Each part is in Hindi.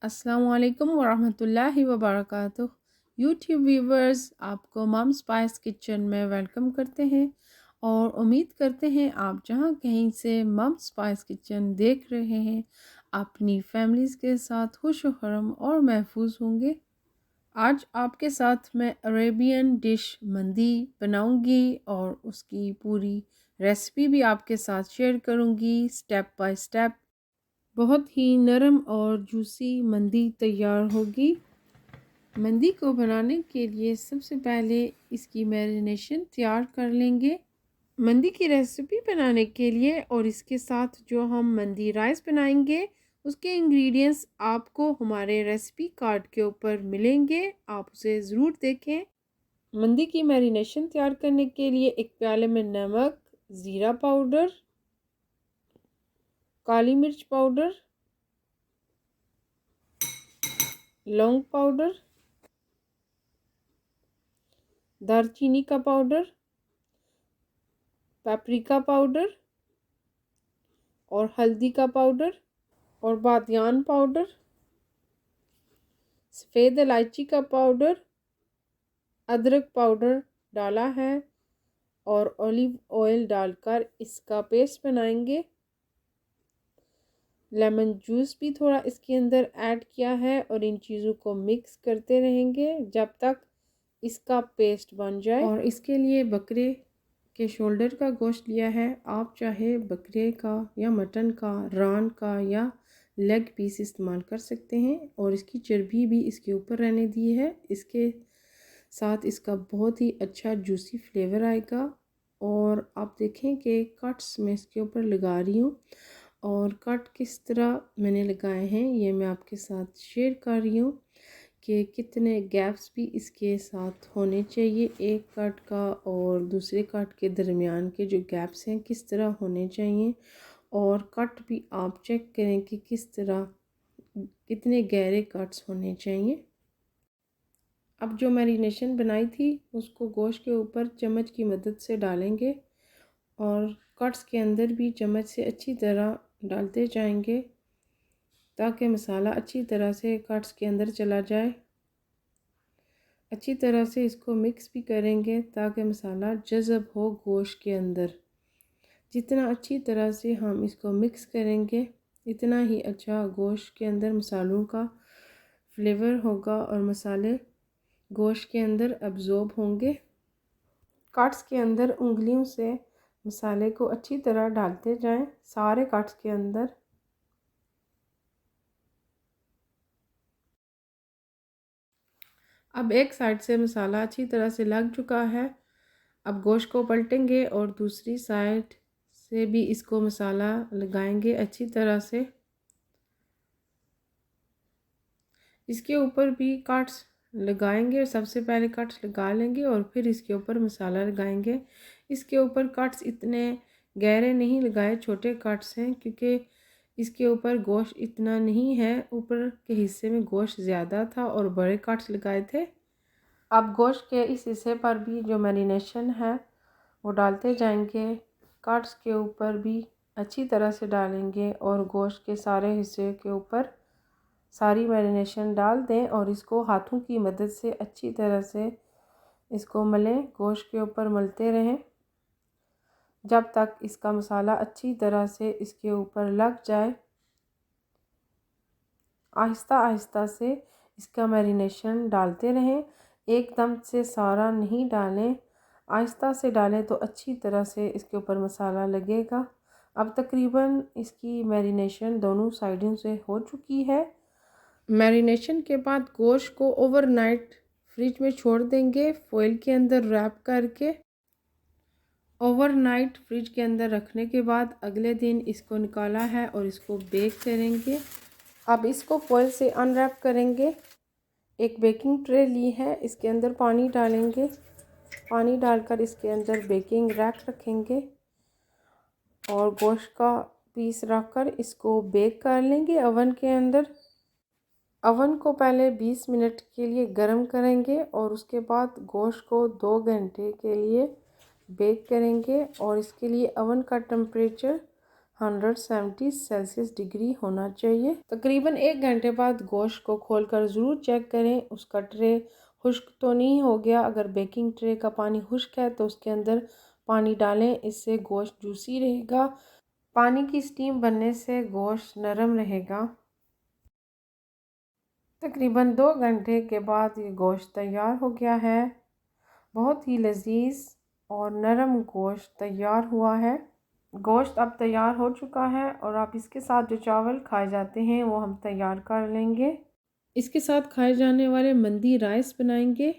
अस्सलामुअलैकुम वरहमतुल्लाहि वबरकातुह। यूट्यूब व्यूवर्स आपको मम स्पाइस किचन में वेलकम करते हैं और उम्मीद करते हैं आप जहां कहीं से मम स्पाइस किचन देख रहे हैं अपनी फैमिलीज़ के साथ खुश खरम और महफूज होंगे। आज आपके साथ मैं अरेबियन डिश मंदी बनाऊंगी और उसकी पूरी रेसिपी भी आपके साथ शेयर करूंगी स्टेप बाय स्टेप। बहुत ही नरम और जूसी मंदी तैयार होगी। मंदी को बनाने के लिए सबसे पहले इसकी मैरिनेशन तैयार कर लेंगे। मंदी की रेसिपी बनाने के लिए और इसके साथ जो हम मंदी राइस बनाएंगे उसके इंग्रेडिएंट्स आपको हमारे रेसिपी कार्ड के ऊपर मिलेंगे, आप उसे ज़रूर देखें। मंदी की मैरिनेशन तैयार करने के लिए एक प्याले में नमक, ज़ीरा पाउडर, काली मिर्च पाउडर, लौंग पाउडर, दालचीनी का पाउडर, पेपरिका पाउडर और हल्दी का पाउडर और बादियान पाउडर, सफ़ेद इलायची का पाउडर, अदरक पाउडर डाला है और ऑलिव ऑयल डालकर इसका पेस्ट बनाएंगे। लेमन जूस भी थोड़ा इसके अंदर ऐड किया है और इन चीज़ों को मिक्स करते रहेंगे जब तक इसका पेस्ट बन जाए। और इसके लिए बकरे के शोल्डर का गोश्त लिया है, आप चाहे बकरे का या मटन का, रान का या लेग पीस इस्तेमाल कर सकते हैं और इसकी चर्बी भी इसके ऊपर रहने दी है। इसके साथ इसका बहुत ही अच्छा जूसी फ्लेवर आएगा। और आप देखें कि कट्स मैं इसके ऊपर लगा रही हूँ और कट किस तरह मैंने लगाए हैं ये मैं आपके साथ शेयर कर रही हूँ कि कितने गैप्स भी इसके साथ होने चाहिए एक कट का और दूसरे कट के दरमियान के जो गैप्स हैं किस तरह होने चाहिए। और कट भी आप चेक करें कि किस तरह कितने गहरे कट्स होने चाहिए। अब जो मैरिनेशन बनाई थी उसको गोश्त के ऊपर चम्मच की मदद से डालेंगे और कट्स के अंदर भी चम्मच से अच्छी तरह डालते जाएंगे ताकि मसाला अच्छी तरह से कट्स के अंदर चला जाए। अच्छी तरह से इसको मिक्स भी करेंगे ताकि मसाला जज़ब हो गोश्त के अंदर। जितना अच्छी तरह से हम इसको मिक्स करेंगे इतना ही अच्छा गोश्त के अंदर मसालों का फ्लेवर होगा और मसाले गोश्त के अंदर अब्ज़ॉर्ब होंगे। कट्स के अंदर उंगलियों से मसाले को अच्छी तरह डालते जाएं सारे कट्स के अंदर। अब एक साइड से मसाला अच्छी तरह से लग चुका है। अब गोश्त को पलटेंगे और दूसरी साइड से भी इसको मसाला लगाएंगे अच्छी तरह से। इसके ऊपर भी कट्स लगाएंगे, सबसे पहले कट्स लगा लेंगे और फिर इसके ऊपर मसाला लगाएंगे। इसके ऊपर कट्स इतने गहरे नहीं लगाए, छोटे कट्स हैं क्योंकि इसके ऊपर गोश्त इतना नहीं है, ऊपर के हिस्से में गोश्त ज़्यादा था और बड़े कट्स लगाए थे। अब गोश्त के इस हिस्से पर भी जो मैरिनेशन है वो डालते जाएंगे, कट्स के ऊपर भी अच्छी तरह से डालेंगे और गोश्त के सारे हिस्से के ऊपर सारी मैरिनेशन डाल दें और इसको हाथों की मदद से अच्छी तरह से इसको मलें, गोश्त के ऊपर मलते रहें जब तक इसका मसाला अच्छी तरह से इसके ऊपर लग जाए। आहिस्ता आहिस्ता से इसका मैरिनेशन डालते रहें, एकदम से सारा नहीं डालें, आहिस्ता से डालें तो अच्छी तरह से इसके ऊपर मसाला लगेगा। अब तकरीबन इसकी मैरिनेशन दोनों साइडों से हो चुकी है। मैरिनेशन के बाद गोश्त को ओवरनाइट फ्रिज में छोड़ देंगे फॉइल के अंदर रैप करके। ओवरनाइट फ्रिज के अंदर रखने के बाद अगले दिन इसको निकाला है और इसको बेक करेंगे। अब इसको फॉइल से अनरैप करेंगे। एक बेकिंग ट्रे ली है, इसके अंदर पानी डालेंगे, पानी डालकर इसके अंदर बेकिंग रैक रखेंगे और गोश्त का पीस रखकर इसको बेक कर लेंगे ओवन के अंदर। ओवन को पहले 20 मिनट के लिए गर्म करेंगे और उसके बाद गोश्त को 2 घंटे के लिए बेक करेंगे और इसके लिए ओवन का टेम्परेचर 170 सेल्सियस डिग्री होना चाहिए। तकरीबन 1 घंटे बाद गोश्त को खोलकर ज़रूर चेक करें उसका ट्रे खुश्क तो नहीं हो गया। अगर बेकिंग ट्रे का पानी खुश्क है तो उसके अंदर पानी डालें, इससे गोश्त जूसी रहेगा। पानी की स्टीम बनने से गोश्त नरम रहेगा। तकरीबन 2 घंटे के बाद ये गोश्त तैयार हो गया है। बहुत ही लजीज और नरम गोश्त तैयार हुआ है। गोश्त अब तैयार हो चुका है और आप इसके साथ जो चावल खाए जाते हैं वो हम तैयार कर लेंगे। इसके साथ खाए जाने वाले मंदी राइस बनाएंगे।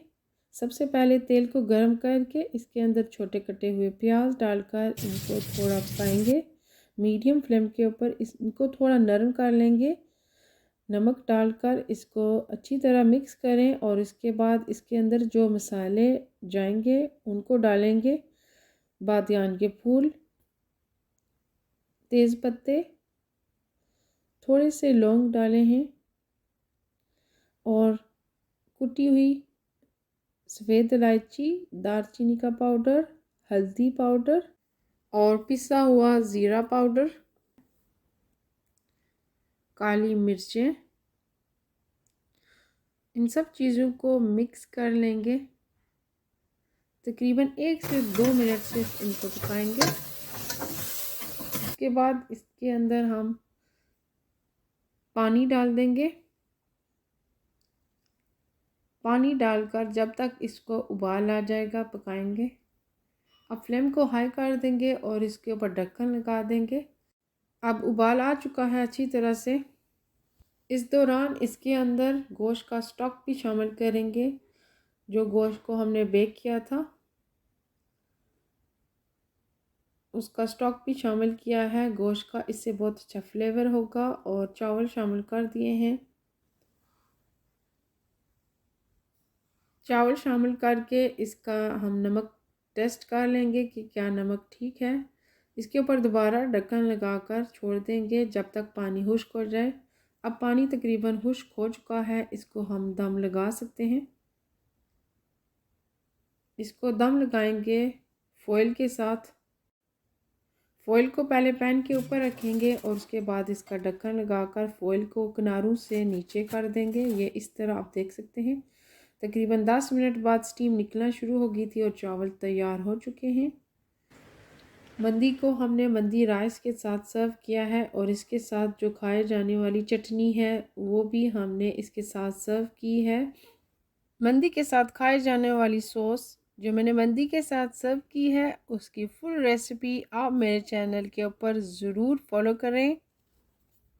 सबसे पहले तेल को गर्म करके इसके अंदर छोटे कटे हुए प्याज डालकर इनको थोड़ा पकाएंगे। मीडियम फ्लेम के ऊपर इनको थोड़ा नरम कर लेंगे। नमक डालकर इसको अच्छी तरह मिक्स करें और इसके बाद इसके अंदर जो मसाले जाएंगे उनको डालेंगे। बादियान के फूल, तेज़ पत्ते, थोड़े से लौंग डाले हैं और कुटी हुई सफ़ेद इलायची, दालचीनी का पाउडर, हल्दी पाउडर और पिसा हुआ ज़ीरा पाउडर, काली मिर्चें। इन सब चीज़ों को मिक्स कर लेंगे। तकरीबन 1 से 2 मिनट से इनको पकाएंगे। इसके बाद इसके अंदर हम पानी डाल देंगे। पानी डालकर जब तक इसको उबाल आ जाएगा पकाएंगे। अब फ्लेम को हाई कर देंगे और इसके ऊपर ढक्कन लगा देंगे। अब उबाल आ चुका है अच्छी तरह से। इस दौरान इसके अंदर गोश्त का स्टॉक भी शामिल करेंगे, जो गोश्त को हमने बेक किया था उसका स्टॉक भी शामिल किया है गोश्त का। इससे बहुत अच्छा फ्लेवर होगा। और चावल शामिल कर दिए हैं। चावल शामिल करके इसका हम नमक टेस्ट कर लेंगे कि क्या नमक ठीक है। इसके ऊपर दोबारा ढक्कन लगाकर छोड़ देंगे जब तक पानी खुश्क हो जाए। अब पानी तकरीबन खुश्क हो चुका है। इसको हम दम लगा सकते हैं। इसको दम लगाएंगे फॉइल के साथ। फॉइल को पहले पैन के ऊपर रखेंगे और उसके बाद इसका ढक्कन लगाकर फॉइल को किनारों से नीचे कर देंगे। ये इस तरह आप देख सकते हैं। तकरीबन 10 मिनट बाद स्टीम निकलना शुरू हो गई थी और चावल तैयार हो चुके हैं। मंदी को हमने मंदी राइस के साथ सर्व किया है और इसके साथ जो खाए जाने वाली चटनी है वो भी हमने इसके साथ सर्व की है। मंदी के साथ खाए जाने वाली सॉस जो मैंने मंदी के साथ सर्व की है उसकी फुल रेसिपी आप मेरे चैनल के ऊपर ज़रूर फॉलो करें।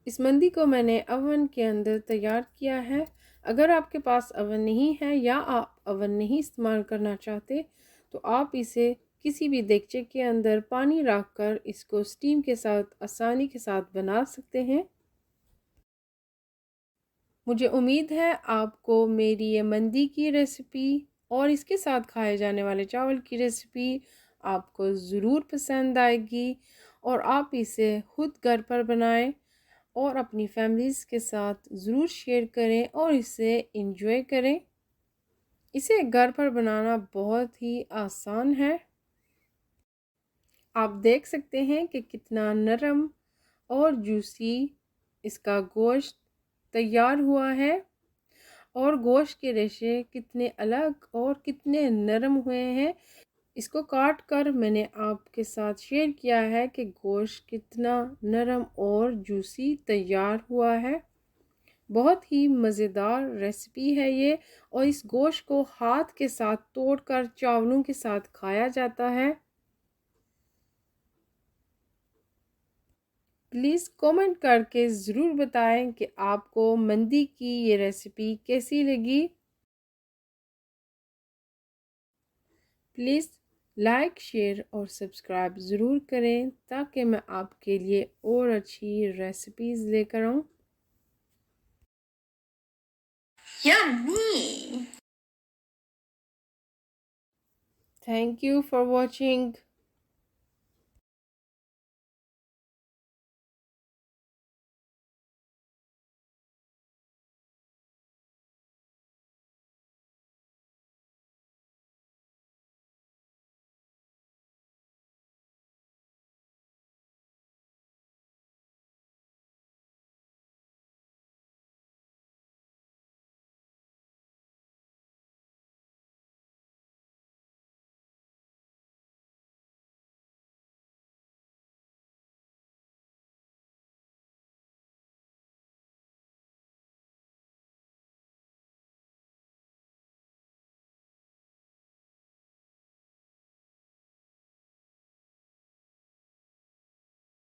इस मंदी को मैंने अवन के अंदर तैयार किया है। अगर आपके पास अवन नहीं है या आप अवन नहीं इस्तेमाल करना चाहते तो आप इसे किसी भी देगचे के अंदर पानी रख कर इसको स्टीम के साथ आसानी के साथ बना सकते हैं। मुझे उम्मीद है आपको मेरी ये मंदी की रेसिपी और इसके साथ खाए जाने वाले चावल की रेसिपी आपको ज़रूर पसंद आएगी और आप इसे खुद घर पर बनाएं और अपनी फैमिलीज़ के साथ ज़रूर शेयर करें और इसे इंजॉय करें। इसे घर पर बनाना बहुत ही आसान है। आप देख सकते हैं कि कितना नरम और जूसी इसका गोश्त तैयार हुआ है और गोश्त के रेशे कितने अलग और कितने नरम हुए हैं। इसको काट कर मैंने आपके साथ शेयर किया है कि गोश्त कितना नरम और जूसी तैयार हुआ है। बहुत ही मज़ेदार रेसिपी है ये और इस गोश्त को हाथ के साथ तोड़कर चावलों के साथ खाया जाता है। प्लीज़ कमेंट करके ज़रूर बताएं कि आपको मंदी की ये रेसिपी कैसी लगी। प्लीज़ लाइक, शेयर और सब्सक्राइब ज़रूर करें ताकि मैं आपके लिए और अच्छी रेसिपीज़ लेकर आऊँ। Yummy! Thank you for watching.